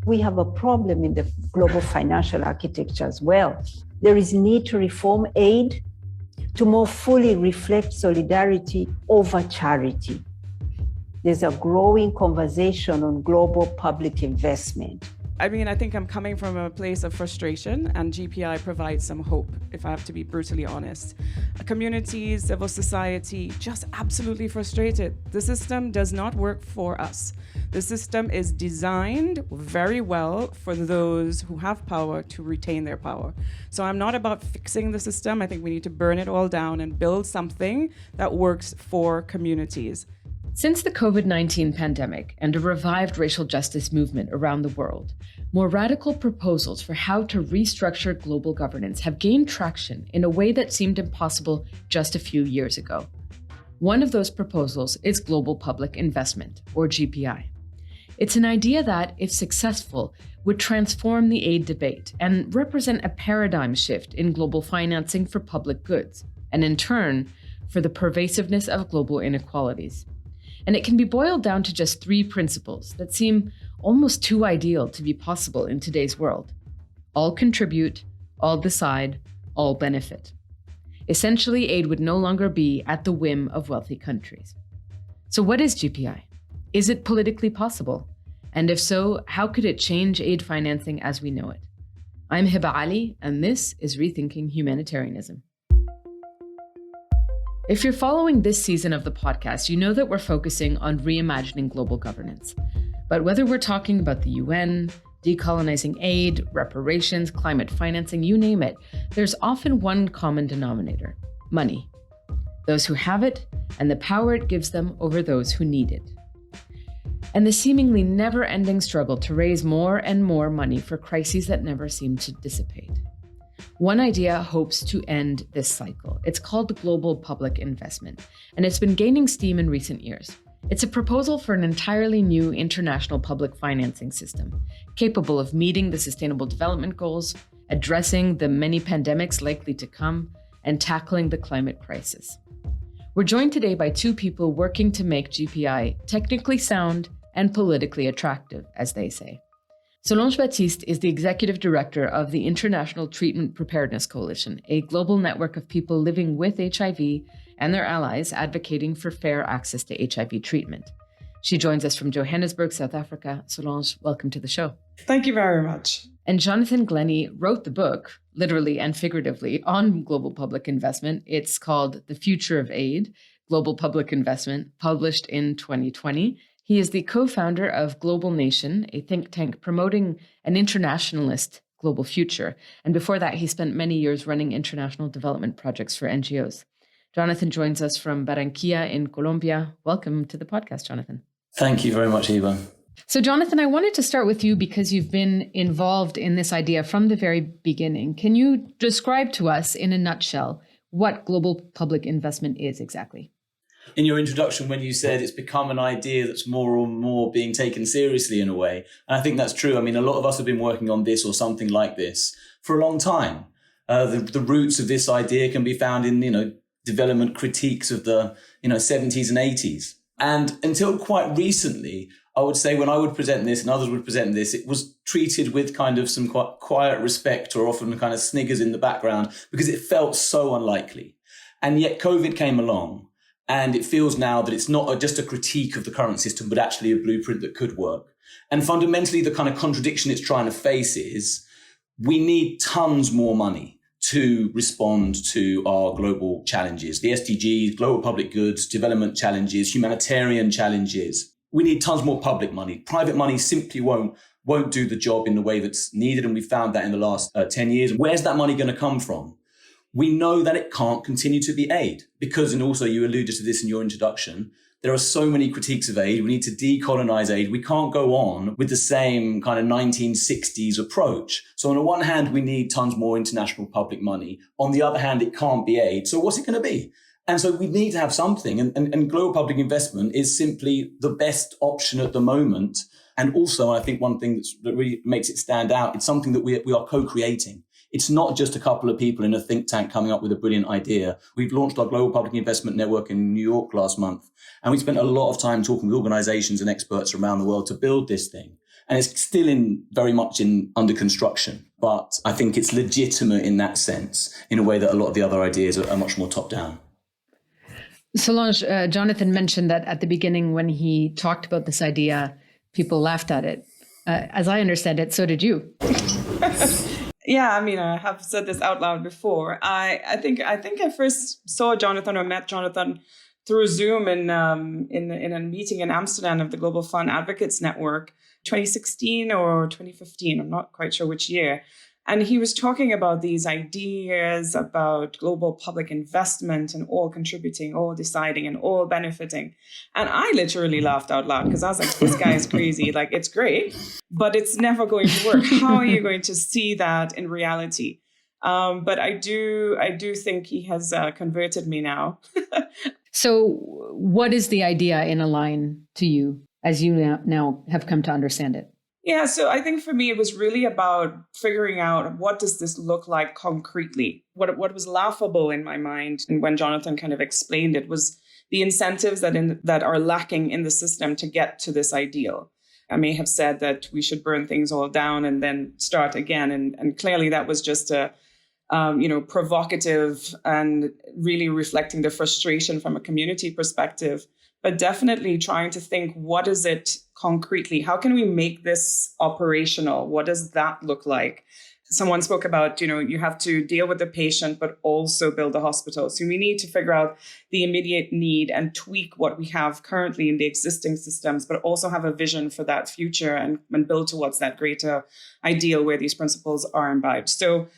We have a problem in the global financial architecture as well. There is need to reform aid to more fully reflect solidarity over charity. There's a growing conversation on global public investment. I think I'm coming from a place of frustration, and GPI provides some hope, if I have to be brutally honest. Communities, civil society, just absolutely frustrated. The system does not work for us. The system is designed very well for those who have power to retain their power. So I'm not about fixing the system. I think we need to burn it all down and build something that works for communities. Since the COVID-19 pandemic and a revived racial justice movement around the world, more radical proposals for how to restructure global governance have gained traction in a way that seemed impossible just a few years ago. One of those proposals is global public investment, or GPI. It's an idea that, if successful, would transform the aid debate and represent a paradigm shift in global financing for public goods, and in turn, for the pervasiveness of global inequalities. And it can be boiled down to just 3 principles that seem almost too ideal to be possible in today's world. All contribute, all decide, all benefit. Essentially, aid would no longer be at the whim of wealthy countries. So what is GPI? Is it politically possible? And if so, how could it change aid financing as we know it? I'm Heba Aly, and this is Rethinking Humanitarianism. If you're following this season of the podcast, you know that we're focusing on reimagining global governance. But whether we're talking about the UN, decolonizing aid, reparations, climate financing, you name it, there's often one common denominator: money. Those who have it and the power it gives them over those who need it. And the seemingly never-ending struggle to raise more and more money for crises that never seem to dissipate. One idea hopes to end this cycle. It's called global public investment, and it's been gaining steam in recent years. It's a proposal for an entirely new international public financing system, capable of meeting the Sustainable Development Goals, addressing the many pandemics likely to come, and tackling the climate crisis. We're joined today by 2 people working to make GPI technically sound and politically attractive, as they say. Solange Baptiste is the executive director of the International Treatment Preparedness Coalition, a global network of people living with HIV and their allies advocating for fair access to HIV treatment. She joins us from Johannesburg, South Africa. Solange, welcome to the show. Thank you very much. And Jonathan Glennie wrote the book, literally and figuratively, on global public investment. It's called The Future of Aid, Global Public Investment, published in 2020. He is the co-founder of Global Nation, a think tank promoting an internationalist global future. And before that, he spent many years running international development projects for NGOs. Jonathan joins us from Barranquilla in Colombia. Welcome to the podcast, Jonathan. Thank you very much, Heba. So, Jonathan, I wanted to start with you because you've been involved in this idea from the very beginning. Can you describe to us in a nutshell what global public investment is exactly? In your introduction, when you said it's become an idea that's more and more being taken seriously in a way, and I think that's true. I mean, a lot of us have been working on this or something like this for a long time. The roots of this idea can be found in, development critiques of the, 70s and 80s. And until quite recently, I would say when I would present this and others would present this, it was treated with kind of some quite quiet respect or often kind of sniggers in the background because it felt so unlikely. And yet COVID came along. And it feels now that it's not just a critique of the current system, but actually a blueprint that could work. And fundamentally, the kind of contradiction it's trying to face is we need tons more money to respond to our global challenges, the SDGs, global public goods, development challenges, humanitarian challenges. We need tons more public money. Private money simply won't do the job in the way that's needed. And we found that in the last 10 years. Where's that money going to come from? We know that it can't continue to be aid because, and also you alluded to this in your introduction, there are so many critiques of aid. We need to decolonize aid. We can't go on with the same kind of 1960s approach. So on the one hand, we need tons more international public money. On the other hand, it can't be aid. So what's it going to be? And so we need to have something. And global public investment is simply the best option at the moment. And also, I think one thing that really makes it stand out, it's something that we are co-creating. It's not just a couple of people in a think tank coming up with a brilliant idea. We've launched our Global Public Investment Network in New York last month, and we spent a lot of time talking with organizations and experts around the world to build this thing. And it's still very much under construction. But I think it's legitimate in that sense, in a way that a lot of the other ideas are much more top down. Solange, Jonathan mentioned that at the beginning when he talked about this idea, people laughed at it. As I understand it, so did you. Yeah, I mean, I have said this out loud before. I think I first saw Jonathan or met Jonathan through Zoom in a meeting in Amsterdam of the Global Fund Advocates Network, 2016 or 2015. I'm not quite sure which year. And he was talking about these ideas about global public investment and all contributing, all deciding, and all benefiting. And I literally laughed out loud because I was like, this guy is crazy. Like, it's great, but it's never going to work. How are you going to see that in reality? But I do think he has converted me now. So what is the idea in a line to you as you now have come to understand it? Yeah, so I think for me, it was really about figuring out what does this look like concretely? What was laughable in my mind, and when Jonathan kind of explained it, was the incentives that are lacking in the system to get to this ideal. I may have said that we should burn things all down and then start again. And clearly that was just a provocative and really reflecting the frustration from a community perspective. But definitely trying to think, what is it concretely? How can we make this operational? What does that look like? Someone spoke about, you have to deal with the patient, but also build a hospital. So we need to figure out the immediate need and tweak what we have currently in the existing systems, but also have a vision for that future and build towards that greater ideal where these principles are imbibed. So,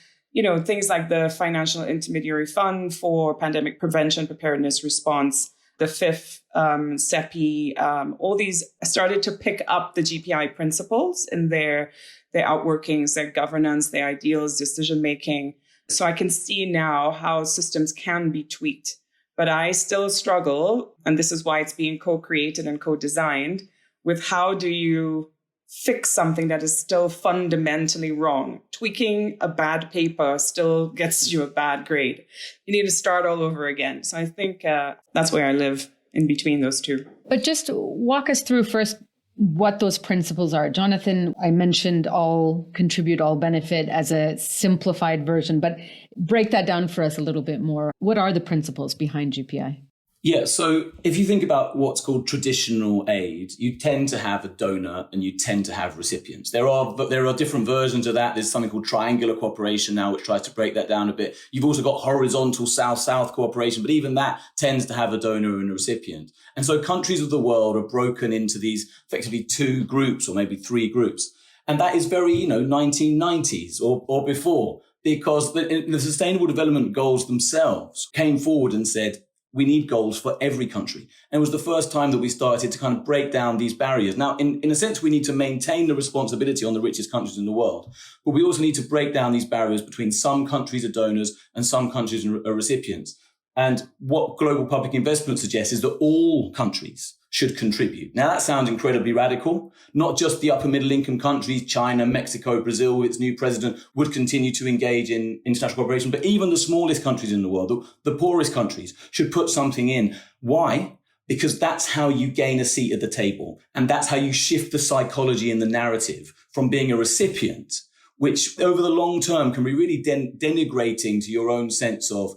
things like the Financial Intermediary Fund for Pandemic Prevention, Preparedness, Response, the fifth CEPI, all these started to pick up the GPI principles in their outworkings, their governance, their ideals, decision-making. So I can see now how systems can be tweaked. But I still struggle, and this is why it's being co-created and co-designed, with how do you fix something that is still fundamentally wrong. Tweaking a bad paper still gets you a bad grade. You need to start all over again. So I think that's where I live, in between those two. But just walk us through first what those principles are. Jonathan, I mentioned all contribute, all benefit as a simplified version, but break that down for us a little bit more. What are the principles behind GPI? Yeah, so if you think about what's called traditional aid, you tend to have a donor and you tend to have recipients. There are different versions of that. There's something called triangular cooperation now, which tries to break that down a bit. You've also got horizontal south-south cooperation, but even that tends to have a donor and a recipient. And so countries of the world are broken into these effectively two groups or maybe three groups. And that is very, 1990s or before, because the Sustainable Development Goals themselves came forward and said, we need goals for every country. And it was the first time that we started to kind of break down these barriers. Now, in a sense, we need to maintain the responsibility on the richest countries in the world, but we also need to break down these barriers between some countries are donors and some countries are recipients. And what global public investment suggests is that all countries should contribute. Now, that sounds incredibly radical. Not just the upper middle income countries, China, Mexico, Brazil, its new president would continue to engage in international cooperation, but even the smallest countries in the world, the poorest countries, should put something in. Why? Because that's how you gain a seat at the table. And that's how you shift the psychology and the narrative from being a recipient, which over the long term can be really denigrating to your own sense of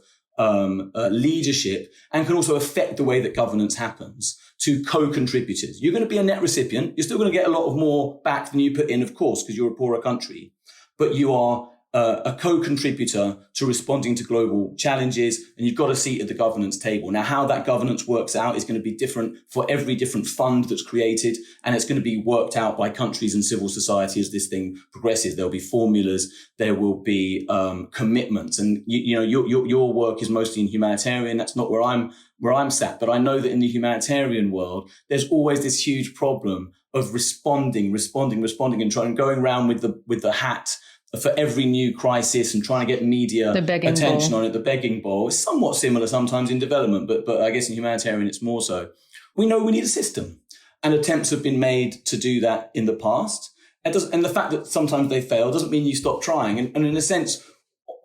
leadership and can also affect the way that governance happens, to co-contributors. You're going to be a net recipient. You're still going to get a lot of more back than you put in, of course, because you're a poorer country, but you are a co-contributor to responding to global challenges, and you've got a seat at the governance table. Now, how that governance works out is going to be different for every different fund that's created, and it's going to be worked out by countries and civil society as this thing progresses. There'll be formulas, there will be commitments, and your work is mostly in humanitarian. That's not where I'm sat, but I know that in the humanitarian world, there's always this huge problem of responding, and going around with the hat for every new crisis and trying to get media attention on it. The begging bowl is somewhat similar sometimes in development, but I guess in humanitarian it's more so. We know we need a system, and attempts have been made to do that in the past. And the fact that sometimes they fail doesn't mean you stop trying. And in a sense,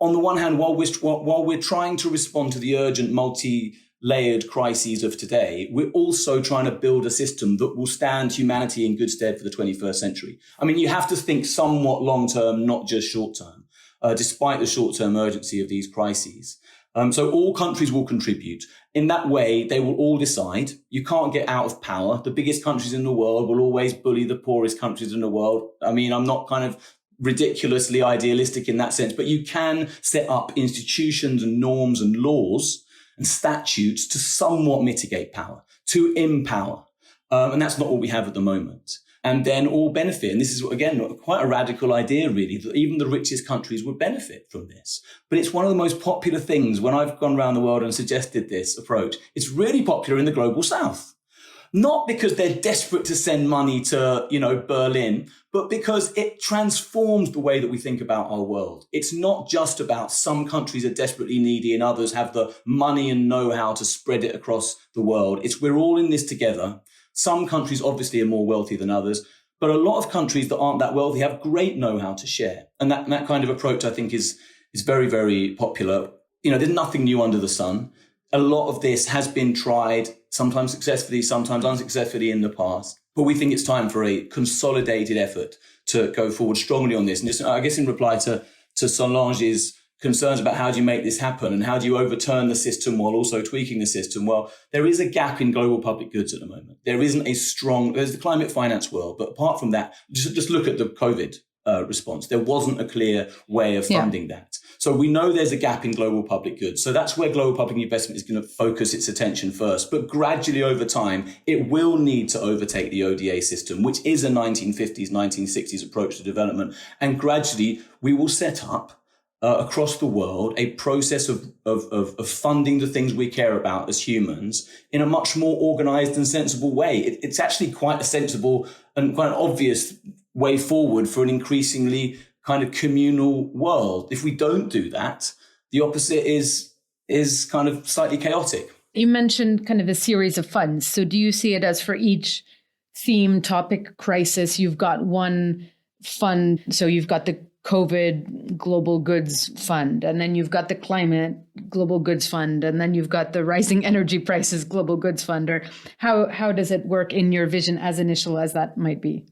on the one hand, while we're trying to respond to the urgent layered crises of today, we're also trying to build a system that will stand humanity in good stead for the 21st century. I mean, you have to think somewhat long-term, not just short-term, despite the short-term urgency of these crises. So all countries will contribute. In that way, they will all decide. You can't get out of power. The biggest countries in the world will always bully the poorest countries in the world. I mean, I'm not kind of ridiculously idealistic in that sense, but you can set up institutions and norms and laws and statutes to somewhat mitigate power, to empower. And that's not what we have at the moment. And then all benefit. And this is, again, quite a radical idea, really, that even the richest countries would benefit from this. But it's one of the most popular things when I've gone around the world and suggested this approach. It's really popular in the global south. Not because they're desperate to send money to, Berlin, but because it transforms the way that we think about our world. It's not just about some countries are desperately needy and others have the money and know-how to spread it across the world. It's we're all in this together. Some countries obviously are more wealthy than others, but a lot of countries that aren't that wealthy have great know-how to share. And that kind of approach, I think, is very, very popular. There's nothing new under the sun. A lot of this has been tried, sometimes successfully, sometimes unsuccessfully in the past. But we think it's time for a consolidated effort to go forward strongly on this. And just, I guess in reply to Solange's concerns about how do you make this happen and how do you overturn the system while also tweaking the system? Well, there is a gap in global public goods at the moment. There isn't there's the climate finance world. But apart from that, just look at the COVID response. There wasn't a clear way of funding that. So we know there's a gap in global public goods. So that's where global public investment is going to focus its attention first. But gradually over time, it will need to overtake the ODA system, which is a 1950s, 1960s approach to development. And gradually we will set up across the world a process of funding the things we care about as humans in a much more organized and sensible way. It's actually quite a sensible and quite an obvious way forward for an increasingly kind of communal world. If we don't do that, the opposite is kind of slightly chaotic. You mentioned kind of a series of funds. So do you see it as for each theme, topic, crisis, you've got one fund? So you've got the COVID Global Goods Fund, and then you've got the Climate Global Goods Fund, and then you've got the Rising Energy Prices Global Goods Fund, or how does it work in your vision, as initial as that might be?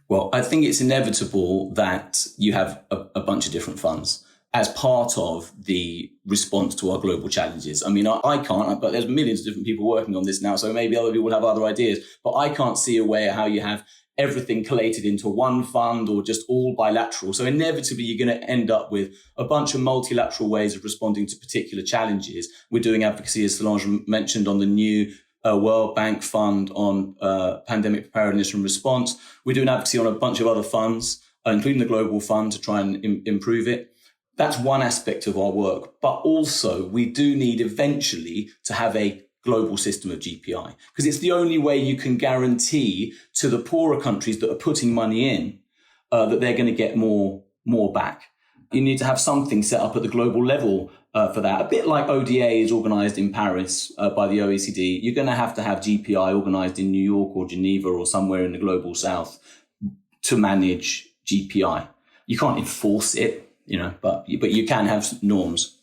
Well, I think it's inevitable that you have a bunch of different funds as part of the response to our global challenges. I mean, I can't, but there's millions of different people working on this now, so maybe other people have other ideas, but I can't see a way how you have everything collated into one fund or just all bilateral. So inevitably, you're going to end up with a bunch of multilateral ways of responding to particular challenges. We're doing advocacy, as Solange mentioned, on the new World Bank Fund on pandemic preparedness and response. We're doing advocacy on a bunch of other funds, including the Global Fund, to try and improve it. That's one aspect of our work. But also, we do need eventually to have a global system of GPI, because it's the only way you can guarantee to the poorer countries that are putting money in that they're going to get more back. You need to have something set up at the global level for that. A bit like ODA is organized in Paris by the OECD, you're going to have GPI organized in New York or Geneva or somewhere in the global south to manage GPI. You can't enforce it, but you can have norms.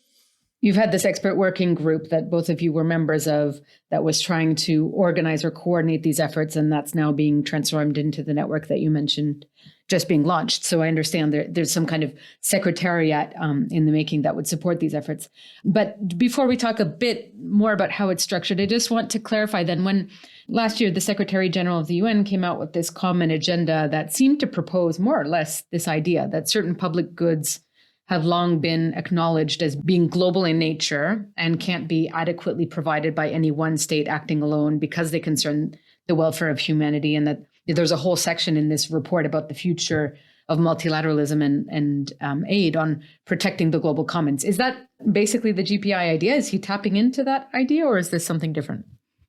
You've had this expert working group that both of you were members of that was trying to organize or coordinate these efforts, and that's now being transformed into the network that you mentioned just being launched. So I understand there's some kind of secretariat in the making that would support these efforts. But before we talk a bit more about how it's structured, I just want to clarify then, when last year the Secretary General of the UN came out with this common agenda that seemed to propose more or less this idea that certain public goods have long been acknowledged as being global in nature and can't be adequately provided by any one state acting alone because they concern the welfare of humanity, and that there's a whole section in this report about the future of multilateralism and aid on protecting the global commons. Is that basically the GPI idea? Is he tapping into that idea, or is this something different?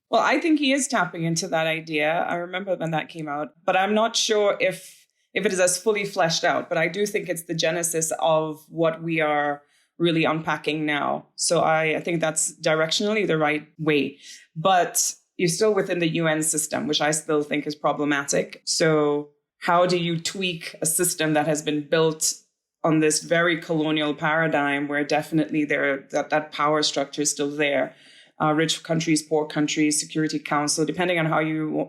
Well, I think he is tapping into that idea. I remember when that came out, but I'm not sure if it is as fully fleshed out. But I do think it's the genesis of what we are really unpacking now. So I think that's directionally the right way. But you're still within the UN system, which I still think is problematic. So how do you tweak a system that has been built on this very colonial paradigm where definitely that power structure is still there? rich countries, poor countries, Security Council, depending on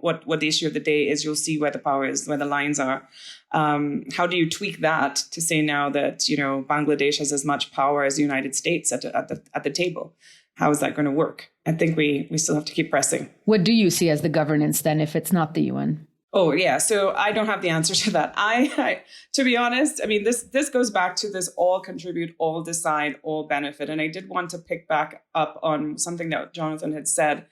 what the issue of the day is, you'll see where the power is, where the lines are. How do you tweak that to say now that, Bangladesh has as much power as the United States at the table? How is that going to work? I think we still have to keep pressing. What do you see as the governance then if it's not the UN? Oh, yeah. So I don't have the answer to that. I to be honest, this goes back to this all contribute, all decide, all benefit. And I did want to pick back up on something that Jonathan had said.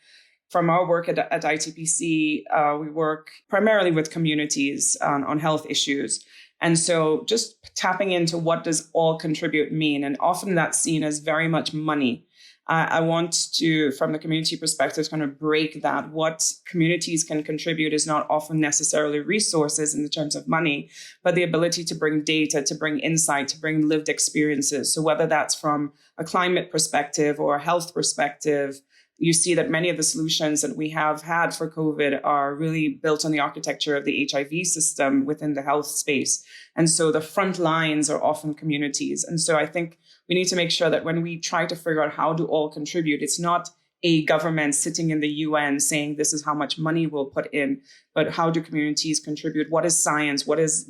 From our work at ITPC, we work primarily with communities on health issues. And so just tapping into what does all contribute mean? And often that's seen as very much money. I want to, from the community perspective, kind of break that. What communities can contribute is not often necessarily resources in the terms of money, but the ability to bring data, to bring insight, to bring lived experiences. So whether that's from a climate perspective or a health perspective, you see that many of the solutions that we have had for COVID are really built on the architecture of the HIV system within the health space. And so the front lines are often communities. And so I think we need to make sure that when we try to figure out how to all contribute, it's not a government sitting in the UN saying this is how much money we'll put in, but how do communities contribute? What is science? What is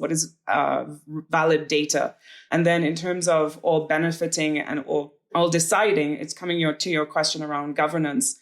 valid data? And then in terms of all benefiting and all deciding, it's coming to your question around governance.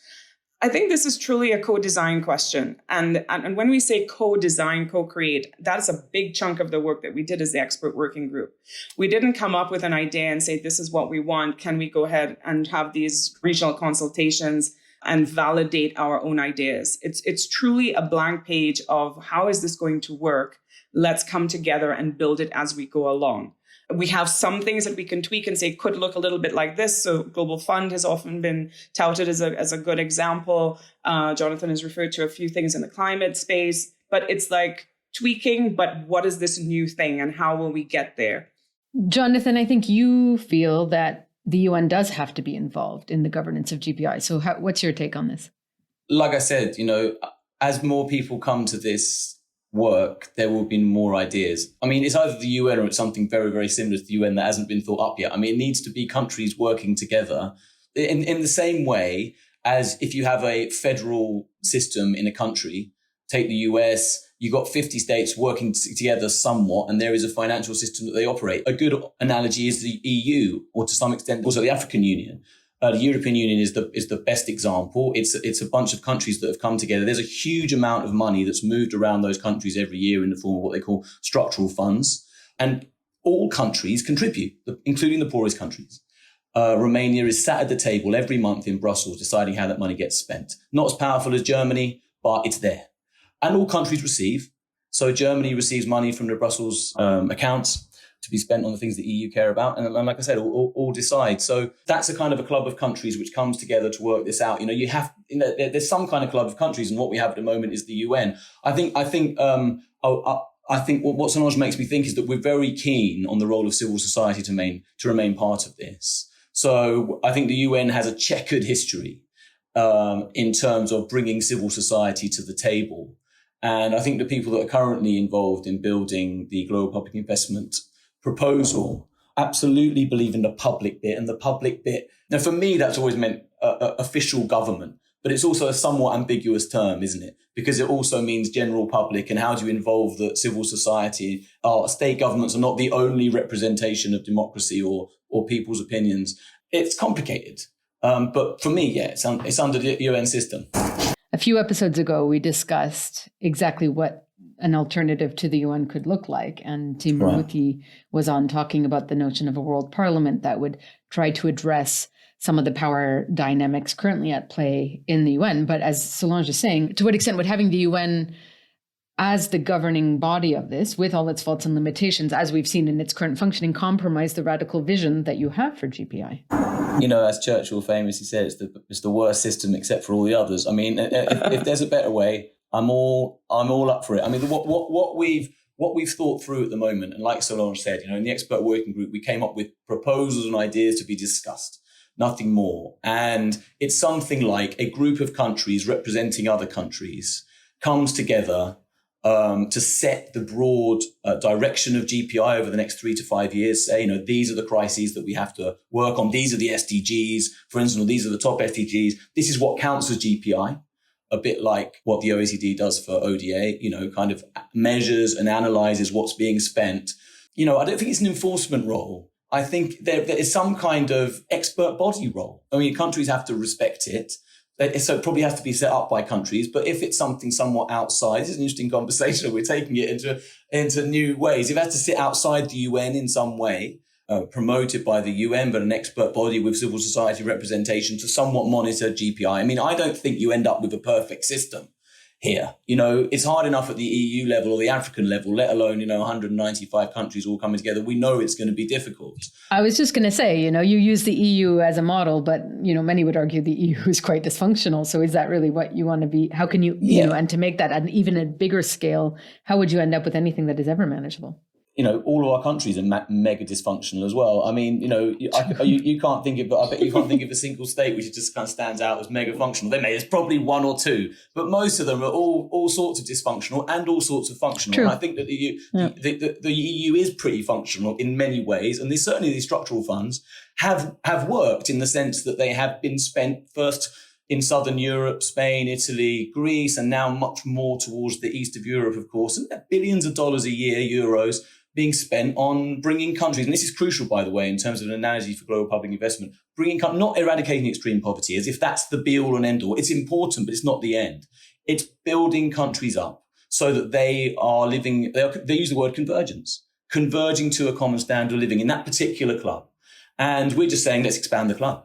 I think this is truly a co-design question. And when we say co-design, co-create, that's a big chunk of the work that we did as the expert working group. We didn't come up with an idea and say, this is what we want. Can we go ahead and have these regional consultations and validate our own ideas? It's truly a blank page of how is this going to work? Let's come together and build it as we go along. We have some things that we can tweak and say could look a little bit like this. So Global Fund has often been touted as a good example. Jonathan has referred to a few things in the climate space, but it's like tweaking, but what is this new thing and how will we get there? Jonathan, I think you feel that the UN does have to be involved in the governance of GPI. So what's your take on this? Like I said, as more people come to this work, there will be more ideas. It's either the UN or it's something very, very similar to the UN that hasn't been thought up yet. It needs to be countries working together in the same way as if you have a federal system in a country, take the US, you've got 50 states working together somewhat, and there is a financial system that they operate. A good analogy is the EU, or to some extent also the African Union. The European Union is the best example. It's a bunch of countries that have come together. There's a huge amount of money that's moved around those countries every year in the form of what they call structural funds. And all countries contribute, including the poorest countries. Romania is sat at the table every month in Brussels deciding how that money gets spent. Not as powerful as Germany, but it's there. And all countries receive. So Germany receives money from the Brussels accounts to be spent on the things that EU care about. And like I said, all decide. So that's a kind of a club of countries which comes together to work this out. There's some kind of club of countries, and what we have at the moment is the UN. I think what Solange makes me think is that we're very keen on the role of civil society to remain part of this. So I think the UN has a checkered history in terms of bringing civil society to the table. And I think the people that are currently involved in building the global public investment proposal absolutely believe in the public bit, and the public bit. Now, for me, that's always meant official government, but it's also a somewhat ambiguous term, isn't it? Because it also means general public, and how do you involve the civil society? State governments are not the only representation of democracy or people's opinions. It's complicated. But for me, it's under the UN system. A few episodes ago, we discussed exactly what an alternative to the UN could look like. And Timothy was on talking about the notion of a world parliament that would try to address some of the power dynamics currently at play in the UN. But as Solange is saying, to what extent would having the UN as the governing body of this, with all its faults and limitations, as we've seen in its current functioning, compromise the radical vision that you have for GPI? As Churchill famously said, it's the worst system except for all the others. If there's a better way, I'm all up for it. What we've thought through at the moment, and like Solange said, in the expert working group, we came up with proposals and ideas to be discussed, nothing more. And it's something like a group of countries representing other countries comes together to set the broad direction of GPI over the next 3 to 5 years, say, these are the crises that we have to work on. These are the SDGs, for instance, or these are the top SDGs. This is what counts as GPI, a bit like what the OECD does for ODA, kind of measures and analyzes what's being spent. I don't think it's an enforcement role. I think there is some kind of expert body role. I mean, countries have to respect it. So it probably has to be set up by countries. But if it's something somewhat outside, this is an interesting conversation. We're taking it into new ways. If it has to sit outside the UN in some way, promoted by the UN, but an expert body with civil society representation to somewhat monitor GPI. I mean, I don't think you end up with a perfect system here. It's hard enough at the EU level or the African level, let alone, 195 countries all coming together. We know it's going to be difficult. I was just going to say, you use the EU as a model, but, many would argue the EU is quite dysfunctional. So is that really what you want to be? How can you, and to make that an even a bigger scale, how would you end up with anything that is ever manageable? All of our countries are mega dysfunctional as well. I mean, you can't think of, I bet you can't think of a single state which just kind of stands out as mega functional. There's probably one or two, but most of them are all sorts of dysfunctional and all sorts of functional. True. And I think that the EU is pretty functional in many ways, and certainly these structural funds have worked in the sense that they have been spent first in Southern Europe, Spain, Italy, Greece, and now much more towards the east of Europe, of course, and billions of dollars a year, euros, being spent on bringing countries, and this is crucial, by the way, in terms of an analogy for global public investment, not eradicating extreme poverty as if that's the be-all and end-all. It's important, but it's not the end. It's building countries up so that they are living, they use the word convergence, converging to a common standard of living in that particular club. And we're just saying, let's expand the club.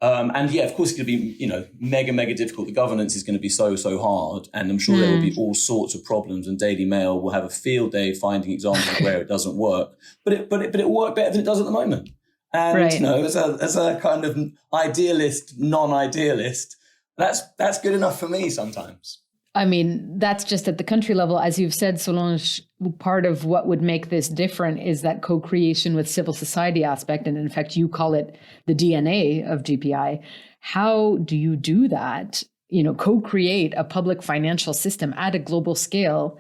Of course, it's going to be, mega difficult. The governance is going to be so hard. And I'm sure there will be all sorts of problems. And Daily Mail will have a field day finding examples where it doesn't work. But it will work better than it does at the moment. And, right. As a kind of idealist, non-idealist, that's good enough for me sometimes. I mean, that's just at the country level. As you've said, Solange, part of what would make this different is that co-creation with civil society aspect. And in fact, you call it the DNA of GPI. How do you do that? Co-create a public financial system at a global scale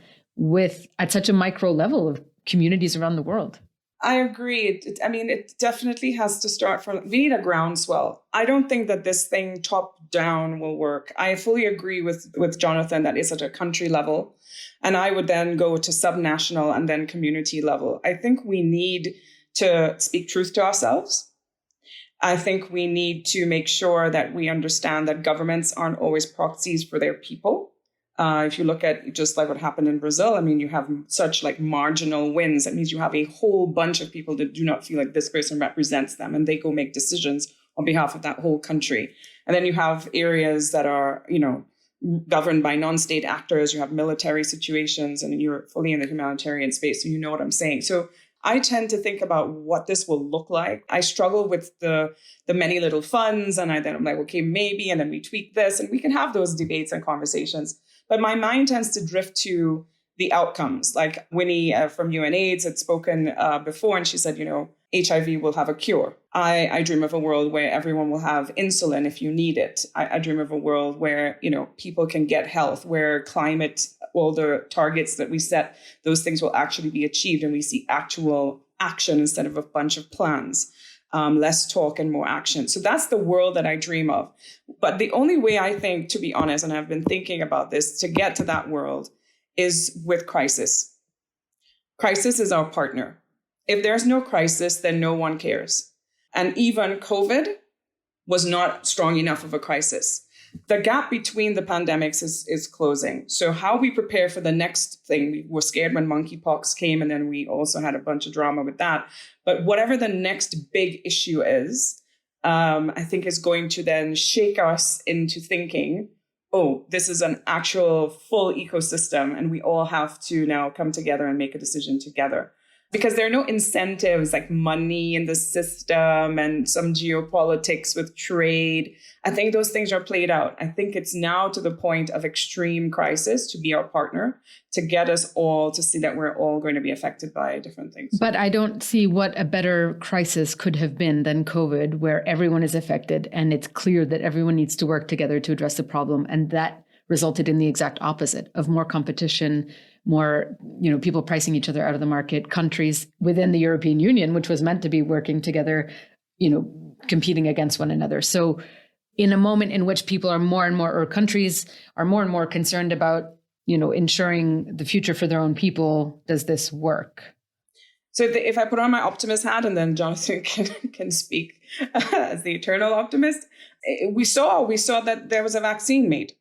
at such a micro level of communities around the world? I agree. It definitely has to start from, we need a groundswell. I don't think that this thing top down will work. I fully agree with Jonathan that it's at a country level. And I would then go to subnational and then community level. I think we need to speak truth to ourselves. I think we need to make sure that we understand that governments aren't always proxies for their people. If you look at just like what happened in Brazil, you have such like marginal wins. That means you have a whole bunch of people that do not feel like this person represents them, and they go make decisions on behalf of that whole country. And then you have areas that are, governed by non-state actors. You have military situations, and you're fully in the humanitarian space. So you know what I'm saying. So I tend to think about what this will look like. I struggle with the many little funds, and then I'm like, okay, maybe, and then we tweak this, and we can have those debates and conversations. But my mind tends to drift to the outcomes. Like Winnie from UNAIDS had spoken before, and she said, HIV will have a cure. I dream of a world where everyone will have insulin if you need it. I dream of a world where, people can get health, where climate, all the targets that we set, those things will actually be achieved, and we see actual action instead of a bunch of plans. Less talk and more action. So that's the world that I dream of. But the only way I think, to be honest, and I've been thinking about this, to get to that world is with crisis. Crisis is our partner. If there's no crisis, then no one cares. And even COVID was not strong enough of a crisis. The gap between the pandemics is closing. So how we prepare for the next thing, we were scared when monkeypox came, and then we also had a bunch of drama with that. But whatever the next big issue is, I think is going to then shake us into thinking, oh, this is an actual full ecosystem, and we all have to now come together and make a decision together. Because there are no incentives like money in the system and some geopolitics with trade. I think those things are played out. I think it's now to the point of extreme crisis to be our partner, to get us all to see that we're all going to be affected by different things. But I don't see what a better crisis could have been than COVID, where everyone is affected and it's clear that everyone needs to work together to address the problem. And that resulted in the exact opposite of more competition, more, people pricing each other out of the market, countries within the European Union, which was meant to be working together, competing against one another. So in a moment in which people are more and more, or countries are more and more concerned about, ensuring the future for their own people, does this work? So if I put on my optimist hat, and then Jonathan can speak as the eternal optimist, we saw that there was a vaccine made.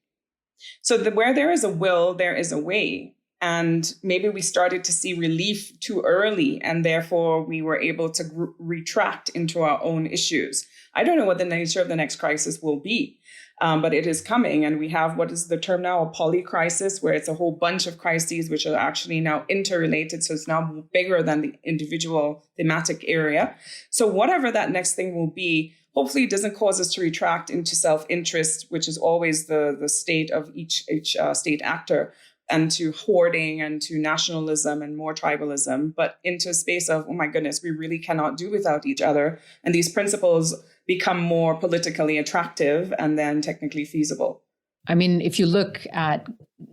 So where there is a will, there is a way. And maybe we started to see relief too early, and therefore we were able to retract into our own issues. I don't know what the nature of the next crisis will be, but it is coming. And we have, what is the term now, a polycrisis, where it's a whole bunch of crises which are actually now interrelated. So it's now bigger than the individual thematic area. So whatever that next thing will be, hopefully it doesn't cause us to retract into self-interest, which is always the state of each state actor, and to hoarding and to nationalism and more tribalism, but into a space of, oh my goodness, we really cannot do without each other. And these principles become more politically attractive and then technically feasible. I mean, if you look at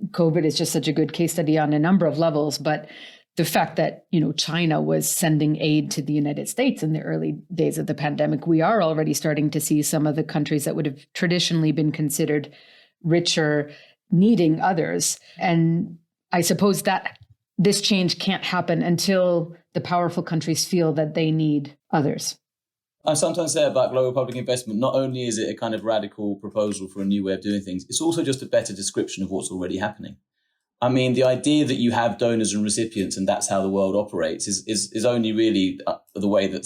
COVID, it's just such a good case study on a number of levels, but the fact that, China was sending aid to the United States in the early days of the pandemic, we are already starting to see some of the countries that would have traditionally been considered richer needing others. And I suppose that this change can't happen until the powerful countries feel that they need others. I sometimes say about global public investment, not only is it a kind of radical proposal for a new way of doing things, it's also just a better description of what's already happening. I mean, the idea that you have donors and recipients and that's how the world operates is only really the way that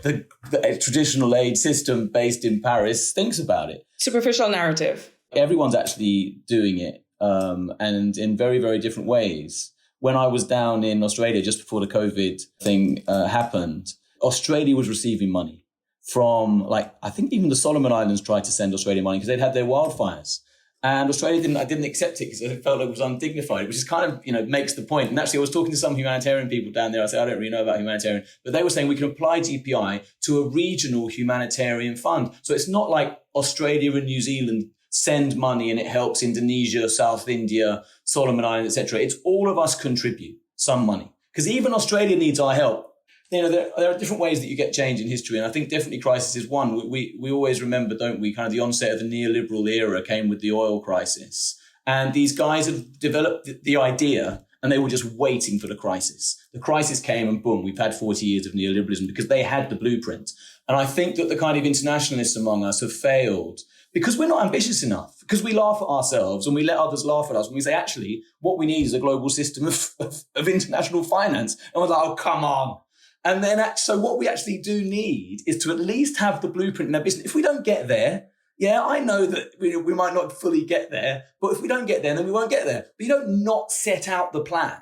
the traditional aid system based in Paris thinks about it. Superficial narrative. Everyone's actually doing it, and in very, very different ways. When I was down in Australia just before the COVID thing happened, Australia was receiving money from, I think even the Solomon Islands tried to send Australia money because they'd had their wildfires. And Australia didn't accept it because it felt like it was undignified, which is kind of, makes the point. And actually, I was talking to some humanitarian people down there. I said, I don't really know about humanitarian, but they were saying we can apply GPI to a regional humanitarian fund. So it's not like Australia and New Zealand send money and it helps Indonesia, South India, Solomon Islands, etc. It's all of us contribute some money because even Australia needs our help. There are different ways that you get change in history. And I think definitely crisis is one. We always remember, don't we, kind of the onset of the neoliberal era came with the oil crisis. And these guys have developed the idea and they were just waiting for the crisis. The crisis came and boom, we've had 40 years of neoliberalism because they had the blueprint. And I think that the kind of internationalists among us have failed because we're not ambitious enough, because we laugh at ourselves and we let others laugh at us when we say, actually, what we need is a global system of international finance. And we're like, oh, come on. And then, so what we actually do need is to at least have the blueprint in our business. If we don't get there, yeah, I know that we might not fully get there, but if we don't get there, then we won't get there. But you don't not set out the plan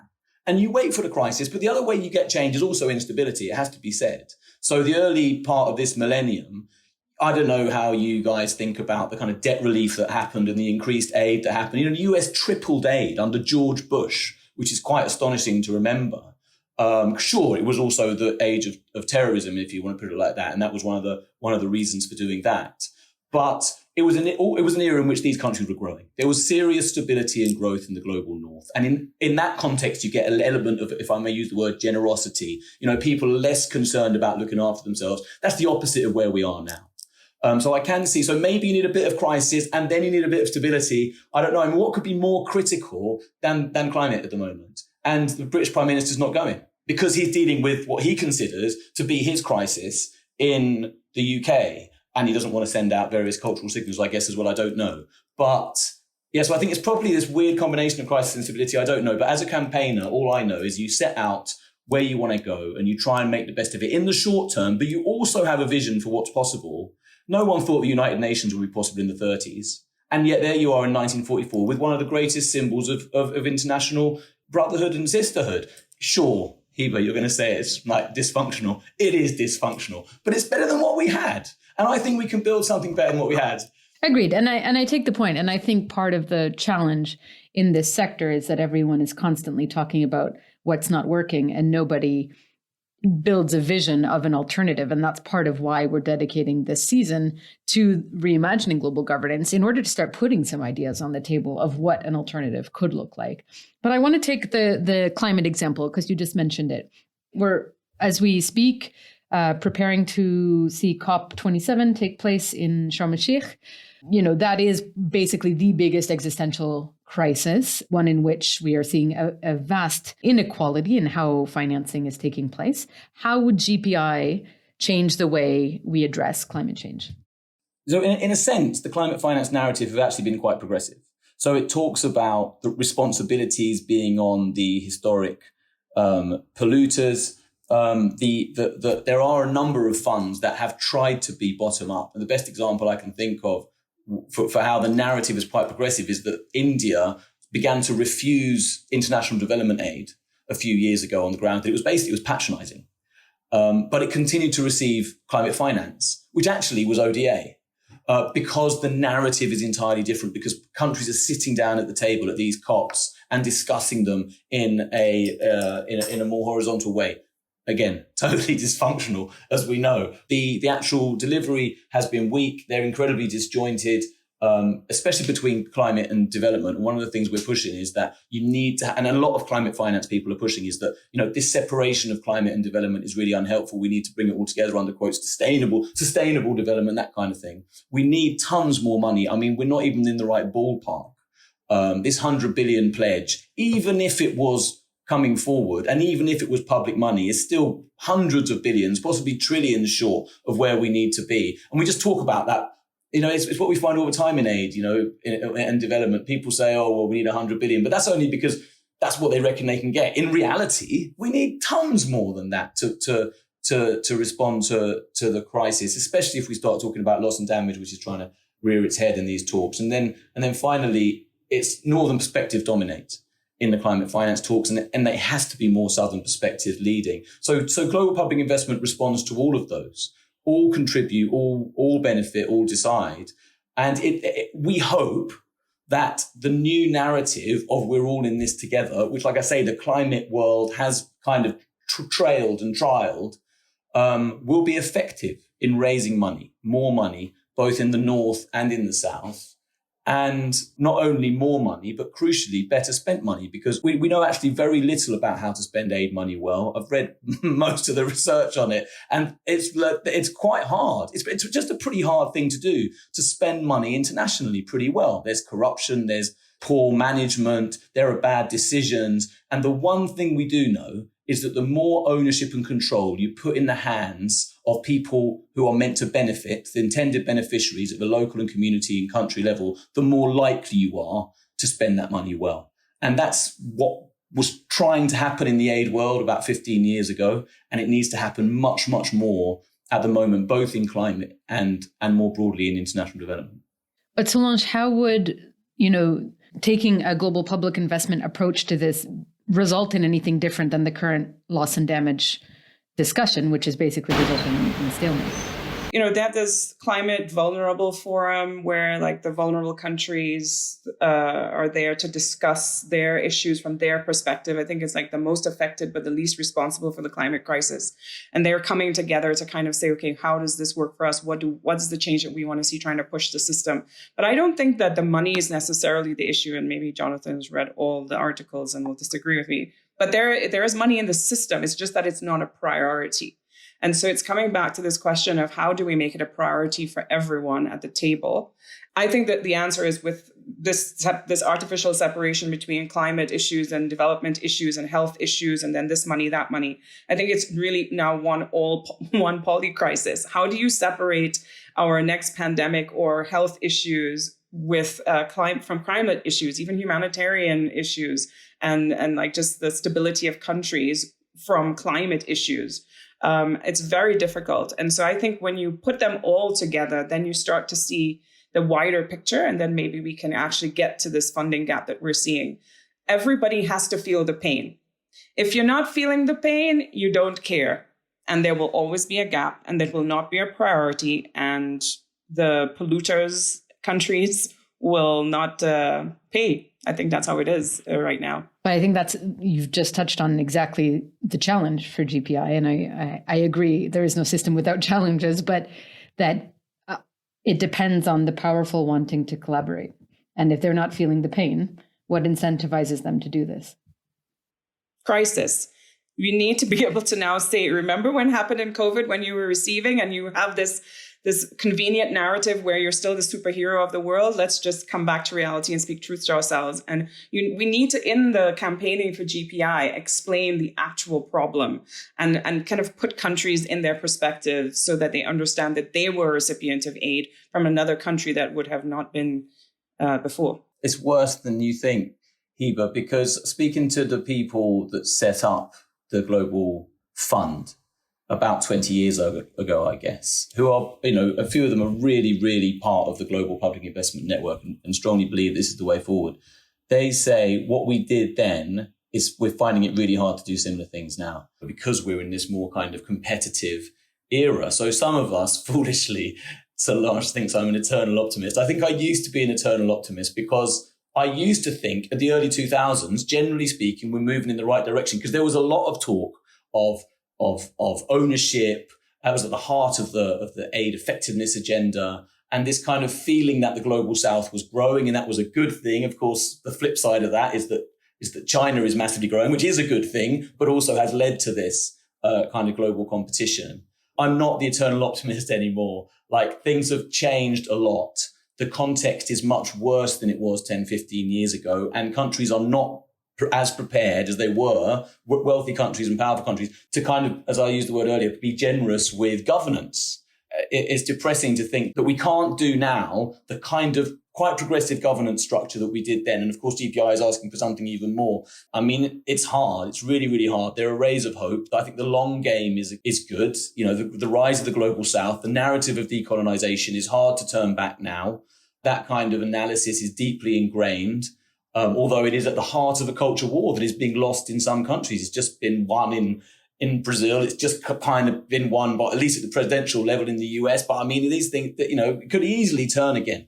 and you wait for the crisis. But the other way you get change is also instability. It has to be said. So the early part of this millennium, I don't know how you guys think about the kind of debt relief that happened and the increased aid that happened. The US tripled aid under George Bush, which is quite astonishing to remember. Sure, it was also the age of terrorism, if you want to put it like that, and that was one of the reasons for doing that. But it was an era in which these countries were growing. There was serious stability and growth in the global north, and in that context, you get an element of, if I may use the word, generosity. People are less concerned about looking after themselves. That's the opposite of where we are now. So I can see. So maybe you need a bit of crisis, and then you need a bit of stability. I don't know. I mean, what could be more critical than climate at the moment? And the British Prime Minister's not going because he's dealing with what he considers to be his crisis in the UK. And he doesn't want to send out various cultural signals, I guess, as well. I don't know. But yeah, so I think it's probably this weird combination of crisis and stability. I don't know. But as a campaigner, all I know is you set out where you want to go and you try and make the best of it in the short term. But you also have a vision for what's possible. No one thought the United Nations would be possible in the 30s. And yet there you are in 1944 with one of the greatest symbols of international brotherhood and sisterhood. Sure, Heba, you're going to say it's like dysfunctional. It is dysfunctional, but it's better than what we had. And I think we can build something better than what we had. Agreed. And I take the point. And I think part of the challenge in this sector is that everyone is constantly talking about what's not working and nobody builds a vision of an alternative. And that's part of why we're dedicating this season to reimagining global governance in order to start putting some ideas on the table of what an alternative could look like. But I want to take the climate example because you just mentioned it. We're, as we speak, preparing to see COP27 take place in Sharm el-Sheikh. That is basically the biggest existential crisis, one in which we are seeing a vast inequality in how financing is taking place. How would GPI change the way we address climate change? So in a sense, the climate finance narrative has actually been quite progressive. So it talks about the responsibilities being on the historic polluters. There are a number of funds that have tried to be bottom up. And the best example I can think of for how the narrative is quite progressive is that India began to refuse international development aid a few years ago on the ground that it was patronizing. But it continued to receive climate finance, which actually was ODA, because the narrative is entirely different, because countries are sitting down at the table at these COPs and discussing them in a more horizontal way. Again, totally dysfunctional, as we know. The actual delivery has been weak. They're incredibly disjointed, especially between climate and development. And one of the things we're pushing is that you need to, and a lot of climate finance people are pushing, is that, this separation of climate and development is really unhelpful. We need to bring it all together under quotes, sustainable development, that kind of thing. We need tons more money. I mean, we're not even in the right ballpark. This 100 billion pledge, even if it was coming forward, and even if it was public money, is still hundreds of billions, possibly trillions short of where we need to be. And we just talk about that. It's what we find all the time in aid, and development. People say, oh, well, we need 100 billion, but that's only because that's what they reckon they can get. In reality, we need tons more than that to respond to the crisis, especially if we start talking about loss and damage, which is trying to rear its head in these talks. And then finally, it's northern perspective dominates in the climate finance talks, and it has to be more southern perspective leading. So global public investment responds to all of those, all contribute, all benefit, all decide. And we hope that the new narrative of we're all in this together, which, like I say, the climate world has kind of trailed and trialed, will be effective in raising money, more money, both in the north and in the south. And not only more money, but crucially, better spent money, because we know actually very little about how to spend aid money well. I've read most of the research on it, and it's quite hard. It's just a pretty hard thing to do, to spend money internationally pretty well. There's corruption, there's poor management, there are bad decisions. And the one thing we do know is that the more ownership and control you put in the hands of people who are meant to benefit, the intended beneficiaries at the local and community and country level, the more likely you are to spend that money well. And that's what was trying to happen in the aid world about 15 years ago. And it needs to happen much, much more at the moment, both in climate and more broadly in international development. But Solange, how would, taking a global public investment approach to this result in anything different than the current loss and damage discussion, which is basically resulting in stalemate? They have this climate vulnerable forum where the vulnerable countries are there to discuss their issues from their perspective. I think it's the most affected, but the least responsible for the climate crisis. And they're coming together to kind of say, okay, how does this work for us? What's the change that we want to see trying to push the system? But I don't think that the money is necessarily the issue. And maybe Jonathan has read all the articles and will disagree with me. But there is money in the system. It's just that it's not a priority. And so it's coming back to this question of how do we make it a priority for everyone at the table? I think that the answer is with this artificial separation between climate issues and development issues and health issues, and then this money, that money. I think it's really now one poly crisis. How do you separate our next pandemic or health issues with from climate issues, even humanitarian issues, and just the stability of countries from climate issues? It's very difficult. And so I think when you put them all together, then you start to see the wider picture, and then maybe we can actually get to this funding gap that we're seeing. Everybody has to feel the pain. If you're not feeling the pain, you don't care. And there will always be a gap, and that will not be a priority. And the polluters, countries, will not pay. I think that's how it is right now. But I think you've just touched on exactly the challenge for GPI. And I agree, there is no system without challenges, but that it depends on the powerful wanting to collaborate. And if they're not feeling the pain, what incentivizes them to do this? Crisis. We need to be able to now say, remember when happened in COVID when you were receiving and you have this convenient narrative where you're still the superhero of the world? Let's just come back to reality and speak truth to ourselves. And we need to, in the campaigning for GPI, explain the actual problem and kind of put countries in their perspective so that they understand that they were a recipient of aid from another country that would have not been before. It's worse than you think, Heba, because speaking to the people that set up the Global Fund about 20 years ago, I guess, who are, a few of them are really, really part of the global public investment network and strongly believe this is the way forward. They say what we did then is we're finding it really hard to do similar things now because we're in this more kind of competitive era. So some of us foolishly, Solange thinks I'm an eternal optimist. I think I used to be an eternal optimist because I used to think at the early 2000s, generally speaking, we're moving in the right direction because there was a lot of talk of ownership. That was at the heart of the aid effectiveness agenda, and this kind of feeling that the global south was growing, and that was a good thing. Of course, the flip side of that is that China is massively growing, which is a good thing, but also has led to this kind of global competition. I'm not the eternal optimist anymore. Like, things have changed a lot. The context is much worse than it was 10, 15 years ago, and countries are not as prepared as they were, wealthy countries and powerful countries, to kind of, as I used the word earlier, be generous with governance. It's depressing to think that we can't do now the kind of quite progressive governance structure that we did then. And of course, GPI is asking for something even more. I mean, it's hard. It's really, really hard. There are rays of hope. I think the long game is good. The rise of the global south, the narrative of decolonization is hard to turn back now. That kind of analysis is deeply ingrained. Although it is at the heart of a culture war that is being lost in some countries. It's just been won in Brazil. It's just kind of been won, by, at least at the presidential level in the US. But I mean, these things that, it could easily turn again.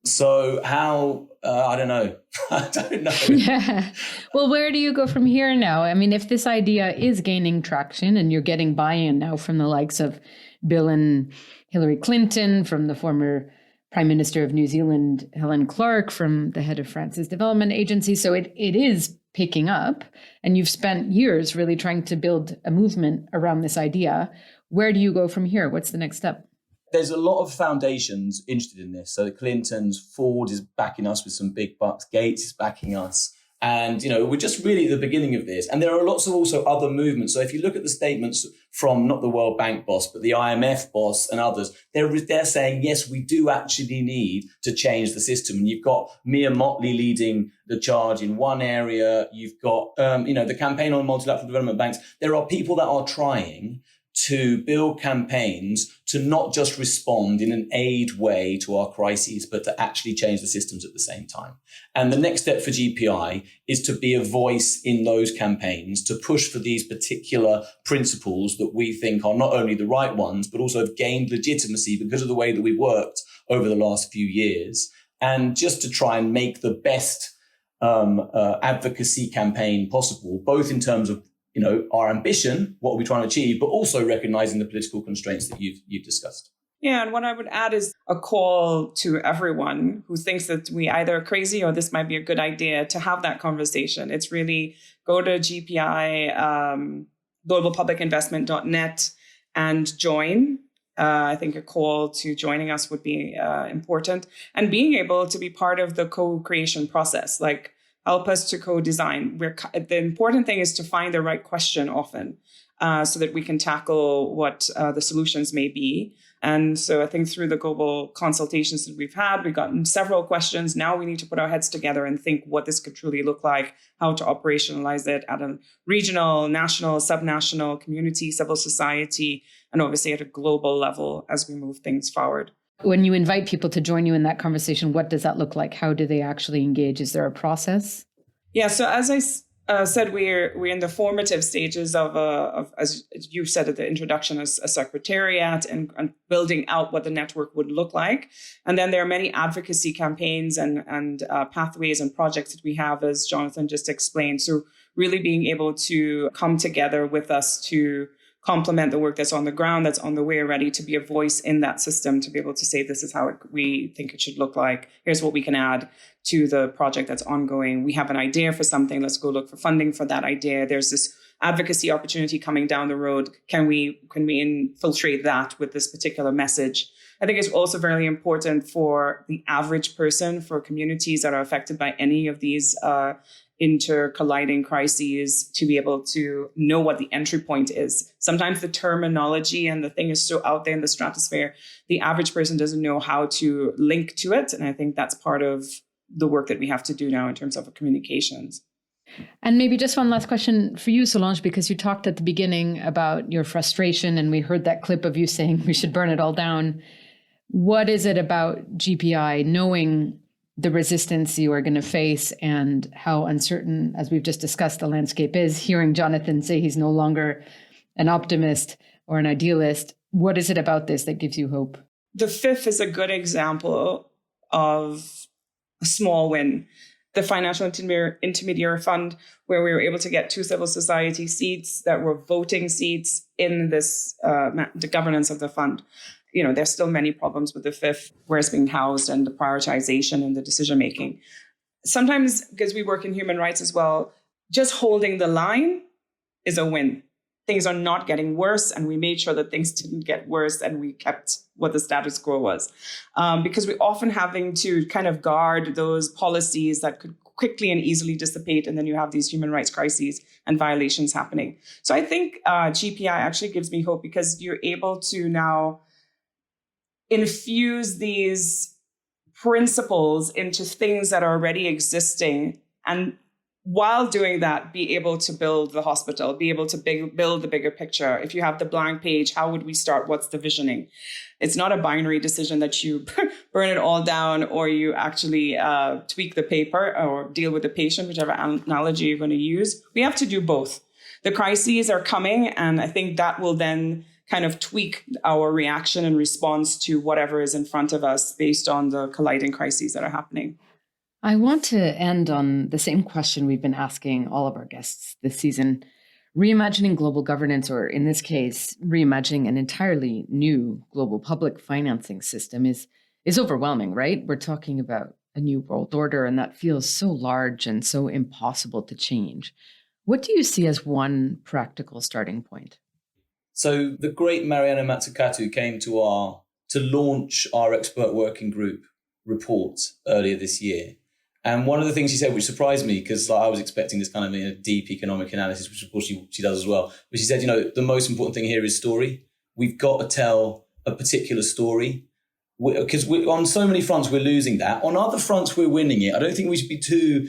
So how, I don't know. I don't know. Yeah. Well, where do you go from here now? I mean, if this idea is gaining traction and you're getting buy-in now from the likes of Bill and Hillary Clinton, from the former Prime Minister of New Zealand, Helen Clark, from the head of France's development agency. So it is picking up, and you've spent years really trying to build a movement around this idea. Where do you go from here? What's the next step? There's a lot of foundations interested in this. So the Clintons, Ford is backing us with some big bucks, Gates is backing us. And, we're just really at the beginning of this. And there are lots of also other movements. So if you look at the statements from not the World Bank boss, but the IMF boss and others, they're saying, yes, we do actually need to change the system. And you've got Mia Motley leading the charge in one area. You've got, the campaign on multilateral development banks. There are people that are trying to build campaigns to not just respond in an aid way to our crises, but to actually change the systems at the same time. And the next step for GPI is to be a voice in those campaigns, to push for these particular principles that we think are not only the right ones, but also have gained legitimacy because of the way that we've worked over the last few years. And just to try and make the best advocacy campaign possible, both in terms of our ambition, what are we trying to achieve, but also recognizing the political constraints that you've discussed. Yeah, and what I would add is a call to everyone who thinks that we either are crazy or this might be a good idea to have that conversation. It's really go to GPI, globalpublicinvestment.net and join. I think a call to joining us would be important, and being able to be part of the co-creation process, like help us to co-design. The important thing is to find the right question often so that we can tackle what the solutions may be. And so I think through the global consultations that we've gotten several questions. Now we need to put our heads together and think what this could truly look like, how to operationalize it at a regional, national, subnational, community, civil society, and obviously at a global level as we move things forward. When you invite people to join you in that conversation, what does that look like? How do they actually engage? Is there a process? Yeah, so as I said, we're in the formative stages of, as you said at the introduction, a secretariat and building out what the network would look like. And then there are many advocacy campaigns and pathways and projects that we have, as Jonathan just explained. So really being able to come together with us to complement the work that's on the ground, that's on the way already, to be a voice in that system, to be able to say, this is how we think it should look like. Here's what we can add to the project that's ongoing. We have an idea for something. Let's go look for funding for that idea. There's this advocacy opportunity coming down the road. Can we infiltrate that with this particular message? I think it's also very important for the average person, for communities that are affected by any of these intercolliding crises, to be able to know what the entry point is. Sometimes the terminology and the thing is so out there in the stratosphere, the average person doesn't know how to link to it. And I think that's part of the work that we have to do now in terms of communications. And maybe just one last question for you, Solange, because you talked at the beginning about your frustration, and we heard that clip of you saying we should burn it all down. What is it about GPI, knowing the resistance you are going to face and how uncertain, as we've just discussed, the landscape is, hearing Jonathan say he's no longer an optimist or an idealist? What is it about this that gives you hope? The fifth is a good example of a small win. The Financial Intermediary Fund, where we were able to get 2 civil society seats that were voting seats in this, the governance of the fund. You know, there's still many problems with the fifth, where it's being housed and the prioritization and the decision making. Sometimes, because we work in human rights as well, just holding the line is a win. Things are not getting worse, and we made sure that things didn't get worse, and we kept what the status quo was. Because we're often having to kind of guard those policies that could quickly and easily dissipate, and then you have these human rights crises and violations happening. So I think GPI actually gives me hope, because you're able to now infuse these principles into things that are already existing, and while doing that, be able to build the hospital, be able to build the bigger picture. If you have the blank page, how would we start? What's the visioning? It's not a binary decision that you burn it all down, or you actually tweak the paper or deal with the patient, whichever analogy you're going to use. We have to do both. The crises are coming, and I think that will then kind of tweak our reaction and response to whatever is in front of us based on the colliding crises that are happening. I want to end on the same question we've been asking all of our guests this season. Reimagining global governance, or in this case, reimagining an entirely new global public financing system is overwhelming, right? We're talking about a new world order, and that feels so large and so impossible to change. What do you see as one practical starting point? So the great Mariana Mazzucato came to launch our expert working group report earlier this year. And one of the things she said, which surprised me, because I was expecting this kind of deep economic analysis, which of course she does as well. But she said, the most important thing here is story. We've got to tell a particular story, because on so many fronts we're losing that. On other fronts we're winning it. I don't think we should be too,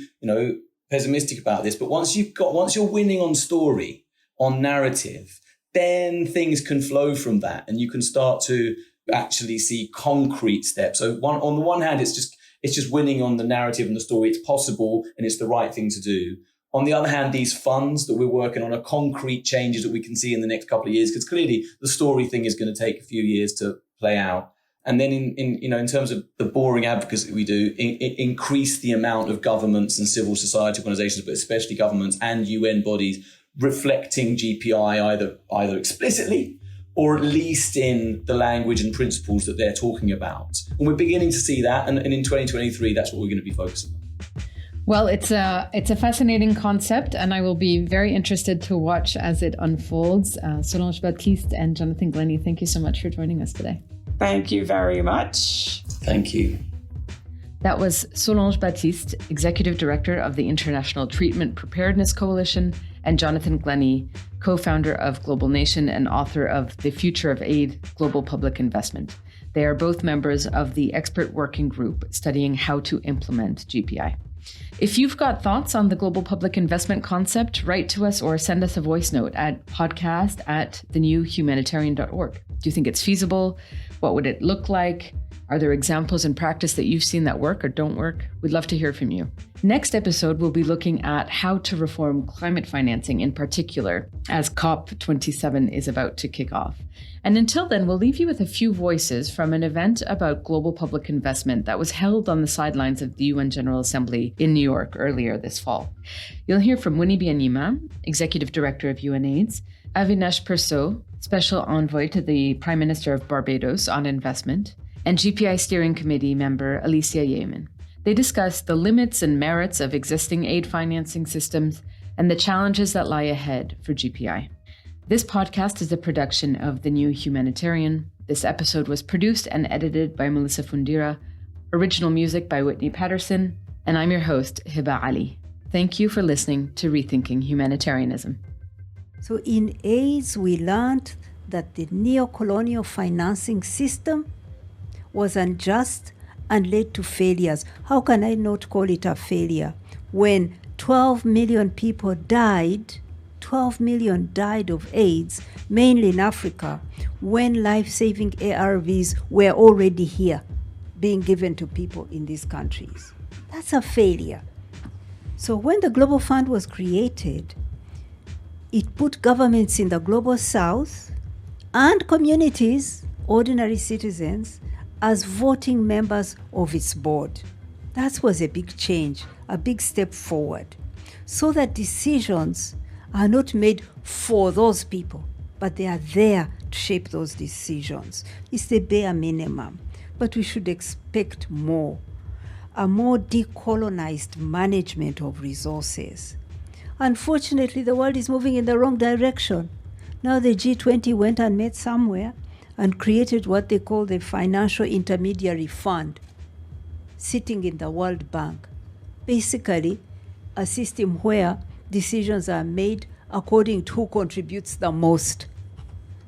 pessimistic about this. But once you're winning on story, on narrative, then things can flow from that, and you can start to actually see concrete steps. So on the one hand, it's just winning on the narrative and the story. It's possible and it's the right thing to do. On the other hand, these funds that we're working on are concrete changes that we can see in the next couple of years, because clearly the story thing is going to take a few years to play out. And then in terms of the boring advocacy that we do, increase the amount of governments and civil society organizations, but especially governments and UN bodies reflecting GPI either explicitly or at least in the language and principles that they're talking about. And we're beginning to see that. And in 2023, that's what we're going to be focusing on. Well, it's a fascinating concept, and I will be very interested to watch as it unfolds. Solange Baptiste and Jonathan Glennie, thank you so much for joining us today. Thank you very much. Thank you. That was Solange Baptiste, Executive Director of the International Treatment Preparedness Coalition, and Jonathan Glennie, co-founder of Global Nation and author of The Future of Aid, Global Public Investment. They are both members of the expert working group studying how to implement GPI. If you've got thoughts on the global public investment concept, write to us or send us a voice note at podcast@thenewhumanitarian.org. Do you think it's feasible? What would it look like? Are there examples in practice that you've seen that work or don't work? We'd love to hear from you. Next episode, we'll be looking at how to reform climate financing in particular, as COP27 is about to kick off. And until then, we'll leave you with a few voices from an event about global public investment that was held on the sidelines of the UN General Assembly in New York earlier this fall. You'll hear from Winnie Byanyima, Executive Director of UNAIDS, Avinash Persaud, Special Envoy to the Prime Minister of Barbados on Investment, and GPI Steering Committee member Alicia Yeaman. They discussed the limits and merits of existing aid financing systems and the challenges that lie ahead for GPI. This podcast is a production of The New Humanitarian. This episode was produced and edited by Melissa Fundira, original music by Whitney Patterson, and I'm your host, Heba Aly. Thank you for listening to Rethinking Humanitarianism. So in AIDS, we learned that the neo-colonial financing system was unjust and led to failures. How can I not call it a failure? When 12 million people died, 12 million died of AIDS, mainly in Africa, when life-saving ARVs were already here, being given to people in these countries. That's a failure. So when the Global Fund was created, it put governments in the Global South and communities, ordinary citizens, as voting members of its board. That was a big change, a big step forward, so that decisions are not made for those people, but they are there to shape those decisions. It's the bare minimum, but we should expect more, a more decolonized management of resources. Unfortunately, the world is moving in the wrong direction. Now the G20 went and met somewhere and created what they call the Financial Intermediary Fund, sitting in the World Bank. Basically, a system where decisions are made according to who contributes the most.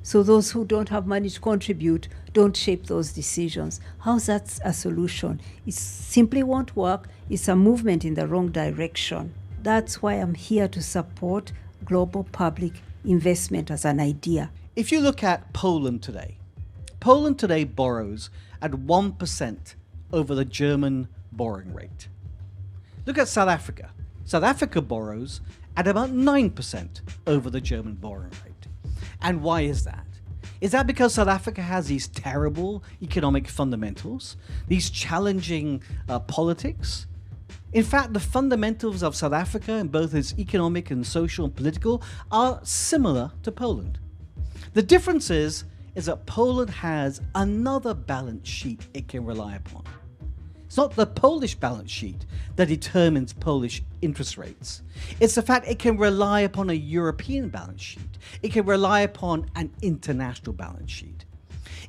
So those who don't have money to contribute don't shape those decisions. How's that a solution? It simply won't work. It's a movement in the wrong direction. That's why I'm here to support global public investment as an idea. If you look at Poland today borrows at 1% over the German borrowing rate. Look at South Africa. South Africa borrows at about 9% over the German borrowing rate. And why is that? Is that because South Africa has these terrible economic fundamentals, these challenging politics? In fact, the fundamentals of South Africa, in both its economic and social and political, are similar to Poland. The difference is that Poland has another balance sheet it can rely upon. It's not the Polish balance sheet that determines Polish interest rates. It's the fact it can rely upon a European balance sheet. It can rely upon an international balance sheet.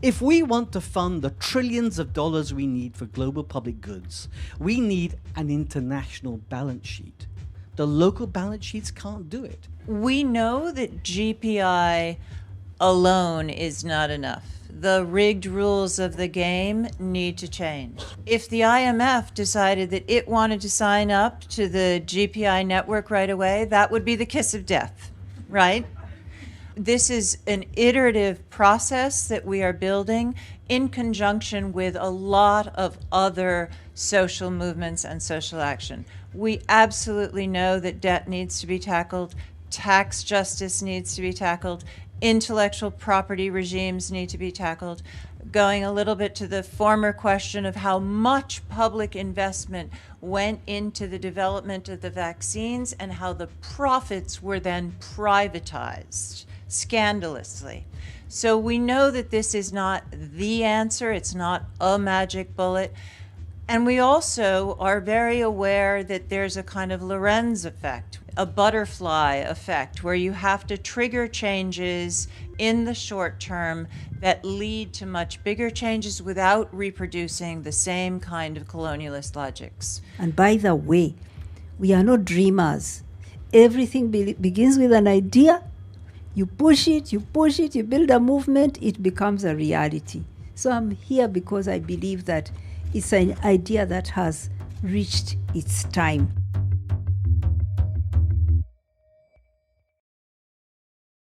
If we want to fund the trillions of dollars we need for global public goods, we need an international balance sheet. The local balance sheets can't do it. We know that GPI alone is not enough. The rigged rules of the game need to change. If the IMF decided that it wanted to sign up to the GPI network right away, that would be the kiss of death, right? This is an iterative process that we are building in conjunction with a lot of other social movements and social action. We absolutely know that debt needs to be tackled, tax justice needs to be tackled, intellectual property regimes need to be tackled. Going a little bit to the former question of how much public investment went into the development of the vaccines and how the profits were then privatized scandalously. So we know that this is not the answer, it's not a magic bullet. And we also are very aware that there's a kind of Lorenz effect, a butterfly effect, where you have to trigger changes in the short term that lead to much bigger changes without reproducing the same kind of colonialist logics. And by the way, we are not dreamers. Everything begins with an idea. You push it, you build a movement, it becomes a reality. So I'm here because I believe that it's an idea that has reached its time.